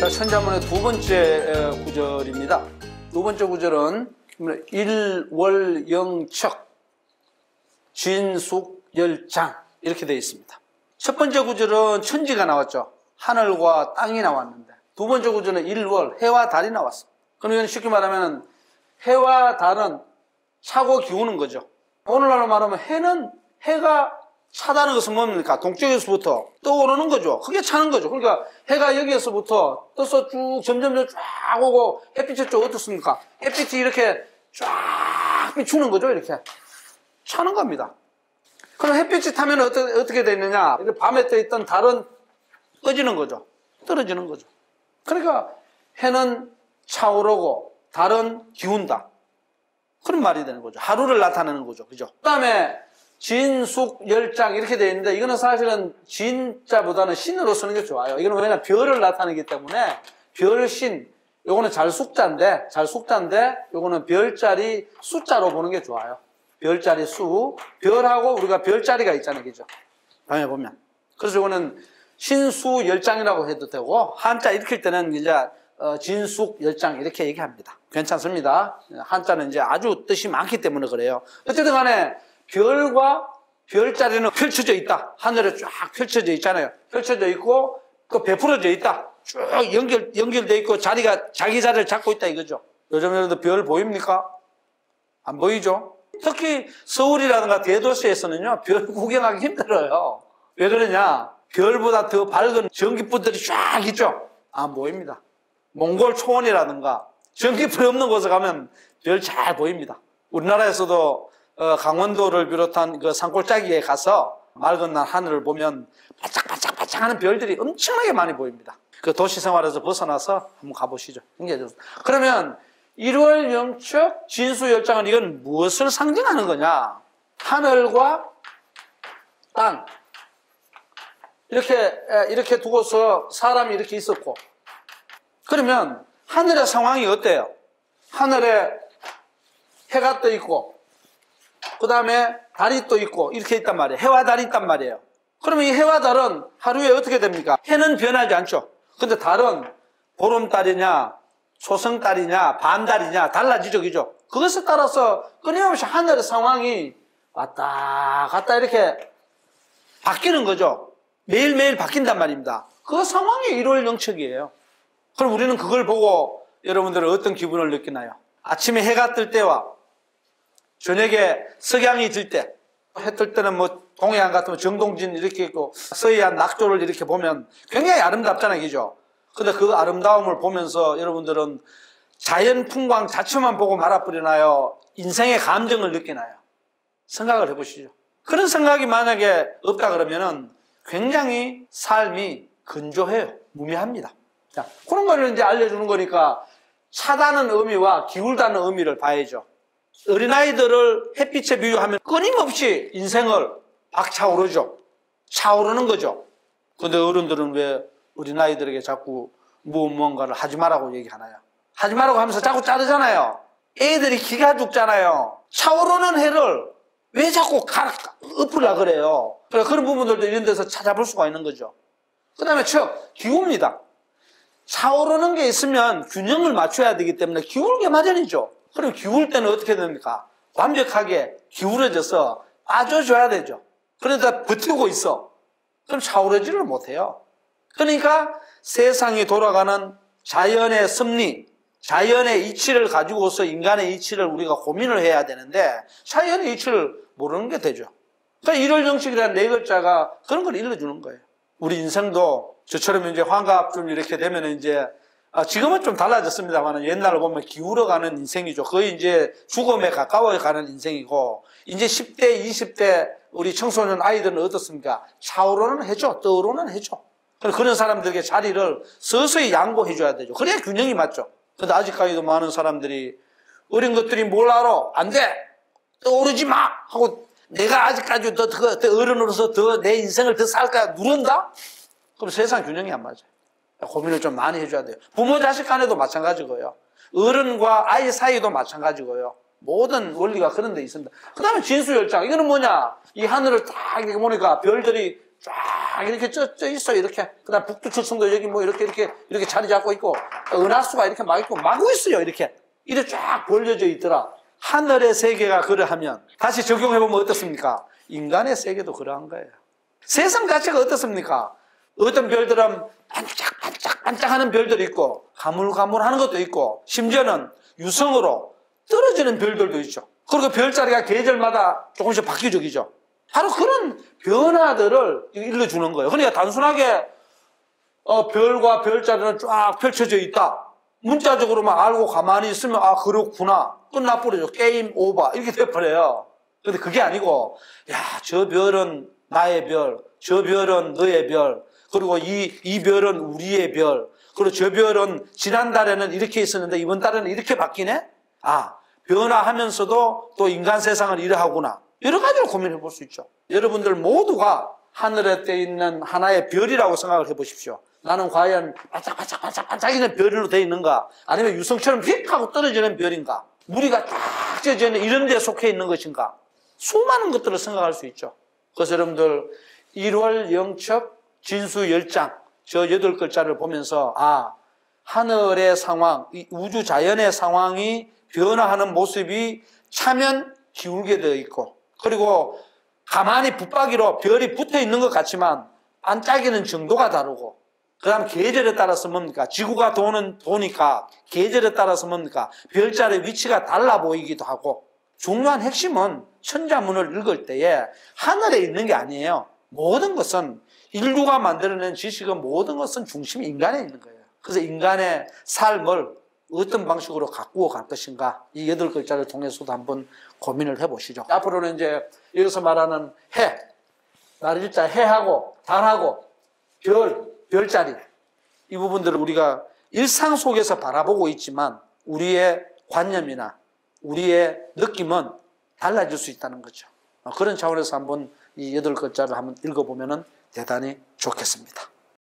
자, 천자문의 두 번째 구절입니다. 두 번째 구절은 일월영척 진숙열장 이렇게 되어 있습니다. 첫 번째 구절은 천지가 나왔죠. 하늘과 땅이 나왔는데, 두 번째 구절은 일월, 해와 달이 나왔습니다. 그럼 이건 쉽게 말하면 해와 달은 차고 기우는 거죠. 오늘날로 말하면 해가 차다는 것은 뭡니까? 동쪽에서부터 떠오르는 거죠. 그게 차는 거죠. 그러니까 해가 여기에서부터 떠서 쭉 점점 쫙 오고, 햇빛이 쪽 어떻습니까? 햇빛이 이렇게 쫙 비추는 거죠. 이렇게 차는 겁니다. 그럼 햇빛이 타면 어떻게 되느냐? 밤에 떠 있던 달은 꺼지는 거죠. 떨어지는 거죠. 그러니까 해는 차오르고 달은 기운다. 그런 말이 되는 거죠. 하루를 나타내는 거죠. 그죠? 그 다음에 진숙열장 이렇게 되어 있는데, 이거는 사실은 진자보다는 신으로 쓰는 게 좋아요. 이거는 왜냐면 별을 나타내기 때문에 별신, 요거는 잘숙자인데 요거는 별자리 숫자로 보는 게 좋아요. 별자리 수, 별하고 우리가 별자리가 있잖아요. 그죠? 방에 보면. 그래서 요거는 신수열장이라고 해도 되고, 한자 읽힐 때는 이제 진숙열장 이렇게 얘기합니다. 괜찮습니다. 한자는 이제 아주 뜻이 많기 때문에 그래요. 어쨌든 간에 별과 별자리는 펼쳐져 있다. 하늘에 쫙 펼쳐져 있잖아요. 펼쳐져 있고 또 베풀어져 있다. 쭉 연결돼 있고 자리가 자기 자리를 잡고 있다 이거죠. 요즘 여러분들 별 보입니까? 안 보이죠? 특히 서울이라든가 대도시에서는요, 별 구경하기 힘들어요. 왜 그러냐? 별보다 더 밝은 전기불들이 쫙 있죠? 안 보입니다. 몽골 초원이라든가 전기불이 없는 곳에 가면 별 잘 보입니다. 우리나라에서도 강원도를 비롯한 그 산골짜기에 가서 맑은 날 하늘을 보면 반짝반짝반짝 하는 별들이 엄청나게 많이 보입니다. 그 도시 생활에서 벗어나서 한번 가보시죠. 그러면 일월영척 진수열장은 이건 무엇을 상징하는 거냐? 하늘과 땅 이렇게 두고서 사람이 이렇게 있었고, 그러면 하늘의 상황이 어때요? 하늘에 해가 떠 있고 그 다음에 달이 또 있고 이렇게 있단 말이에요. 해와 달이 있단 말이에요. 그러면 이 해와 달은 하루에 어떻게 됩니까? 해는 변하지 않죠. 근데 달은 보름달이냐 초승달이냐 반달이냐 달라지죠. 그죠? 그것에 따라서 끊임없이 하늘의 상황이 왔다 갔다 이렇게 바뀌는 거죠. 매일매일 바뀐단 말입니다. 그 상황이 일월영척이에요. 그럼 우리는 그걸 보고 여러분들은 어떤 기분을 느끼나요? 아침에 해가 뜰 때와 저녁에 석양이 질 때, 해 뜰 때는 뭐 동해안 같으면 정동진 이렇게 있고 서해안 낙조를 이렇게 보면 굉장히 아름답잖아요. 그죠? 근데 그 아름다움을 보면서 여러분들은 자연 풍광 자체만 보고 말아버리나요? 인생의 감정을 느끼나요? 생각을 해보시죠. 그런 생각이 만약에 없다 그러면은 굉장히 삶이 건조해요. 무미합니다. 자, 그런 거를 이제 알려주는 거니까 차다는 의미와 기울다는 의미를 봐야죠. 어린아이들을 햇빛에 비유하면 끊임없이 인생을 박차오르죠. 차오르는 거죠. 근데 어른들은 왜 어린아이들에게 자꾸 무언가를 하지 말라고 얘기하나요? 하지 말라고 하면서 자꾸 자르잖아요. 애들이 기가 죽잖아요. 차오르는 해를 왜 자꾸 엎으려고 그래요? 그런 부분들도 이런 데서 찾아볼 수가 있는 거죠. 그 다음에 기웁니다. 차오르는 게 있으면 균형을 맞춰야 되기 때문에 기울게 마련이죠. 그럼 기울 때는 어떻게 됩니까? 완벽하게 기울어져서 빠져줘야 되죠. 그러다 버티고 있어. 그럼 차오르지를 못해요. 그러니까 세상이 돌아가는 자연의 섭리, 자연의 이치를 가지고서 인간의 이치를 우리가 고민을 해야 되는데 자연의 이치를 모르는 게 되죠. 그러니까 일월영척이라는 네 글자가 그런 걸 일러주는 거예요. 우리 인생도 저처럼 이제 환갑 좀 이렇게 되면 이제 지금은 좀 달라졌습니다만 옛날로 보면 기울어가는 인생이죠. 거의 이제 죽음에 가까워가는 인생이고, 이제 10대, 20대 우리 청소년 아이들은 어떻습니까? 차오르는 해죠. 떠오르는 해죠. 그런 사람들에게 자리를 서서히 양보해줘야 되죠. 그래야 균형이 맞죠. 근데 아직까지도 많은 사람들이 어린 것들이 뭘 알아? 안 돼! 떠오르지 마! 하고 내가 아직까지 더 어른으로서 더 내 인생을 더 살까 누른다? 그럼 세상 균형이 안 맞아요. 고민을 좀 많이 해줘야 돼요. 부모 자식 간에도 마찬가지고요. 어른과 아이 사이도 마찬가지고요. 모든 원리가 그런 데 있습니다. 그 다음에 진수열장. 이거는 뭐냐? 이 하늘을 딱 이렇게 보니까 별들이 쫙 이렇게 쪄 있어요. 이렇게. 그 다음 북두칠성도 여기 뭐 이렇게 자리 잡고 있고, 은하수가 이렇게 막 있고, 마구 있어요. 이렇게 쫙 벌려져 있더라. 하늘의 세계가 그러하면, 다시 적용해보면 어떻습니까? 인간의 세계도 그러한 거예요. 세상 자체가 어떻습니까? 어떤 별들은 반짝반짝하는 별들이 있고, 가물가물하는 것도 있고, 심지어는 유성으로 떨어지는 별들도 있죠. 그리고 별자리가 계절마다 조금씩 바뀌죠. 바로 그런 변화들을 일러주는 거예요. 그러니까 단순하게 별과 별자리는 쫙 펼쳐져 있다. 문자적으로만 알고 가만히 있으면 아 그렇구나. 끝나버리죠. 게임 오버 이렇게 돼버려요. 근데 그게 아니고 야, 저 별은 나의 별, 저 별은 너의 별, 그리고 이 별은 우리의 별, 그리고 저 별은 지난달에는 이렇게 있었는데 이번 달에는 이렇게 바뀌네? 아, 변화하면서도 또 인간 세상은 이러하구나. 여러 가지로 고민해 볼 수 있죠. 여러분들 모두가 하늘에 떠 있는 하나의 별이라고 생각을 해 보십시오. 나는 과연 반짝반짝이는 별로 되어 있는가? 아니면 유성처럼 휙 하고 떨어지는 별인가? 무리가 딱 찢어져 있는 이런 데 속해 있는 것인가? 수많은 것들을 생각할 수 있죠. 그래서 여러분들 1월 영첩 진수 10장 저 8글자를 보면서 아, 하늘의 상황, 이 우주 자연의 상황이 변화하는 모습이 차면 기울게 되어 있고, 그리고 가만히 붙박이로 별이 붙어 있는 것 같지만 반짝이는 정도가 다르고, 그 다음 계절에 따라서 뭡니까? 지구가 도니까 계절에 따라서 뭡니까? 별자리의 위치가 달라 보이기도 하고, 중요한 핵심은 천자문을 읽을 때에 하늘에 있는 게 아니에요. 모든 것은 인류가 만들어낸 지식은 모든 것은 중심이 인간에 있는 거예요. 그래서 인간의 삶을 어떤 방식으로 가꾸어 갈 것인가, 이 8글자를 통해서도 한번 고민을 해보시죠. 앞으로는 이제 여기서 말하는 해, 날일자 해하고 달하고 별자리, 이 부분들을 우리가 일상 속에서 바라보고 있지만 우리의 관념이나 우리의 느낌은 달라질 수 있다는 거죠. 그런 차원에서 한번 이 8글자를 한번 읽어보면 대단히 좋겠습니다.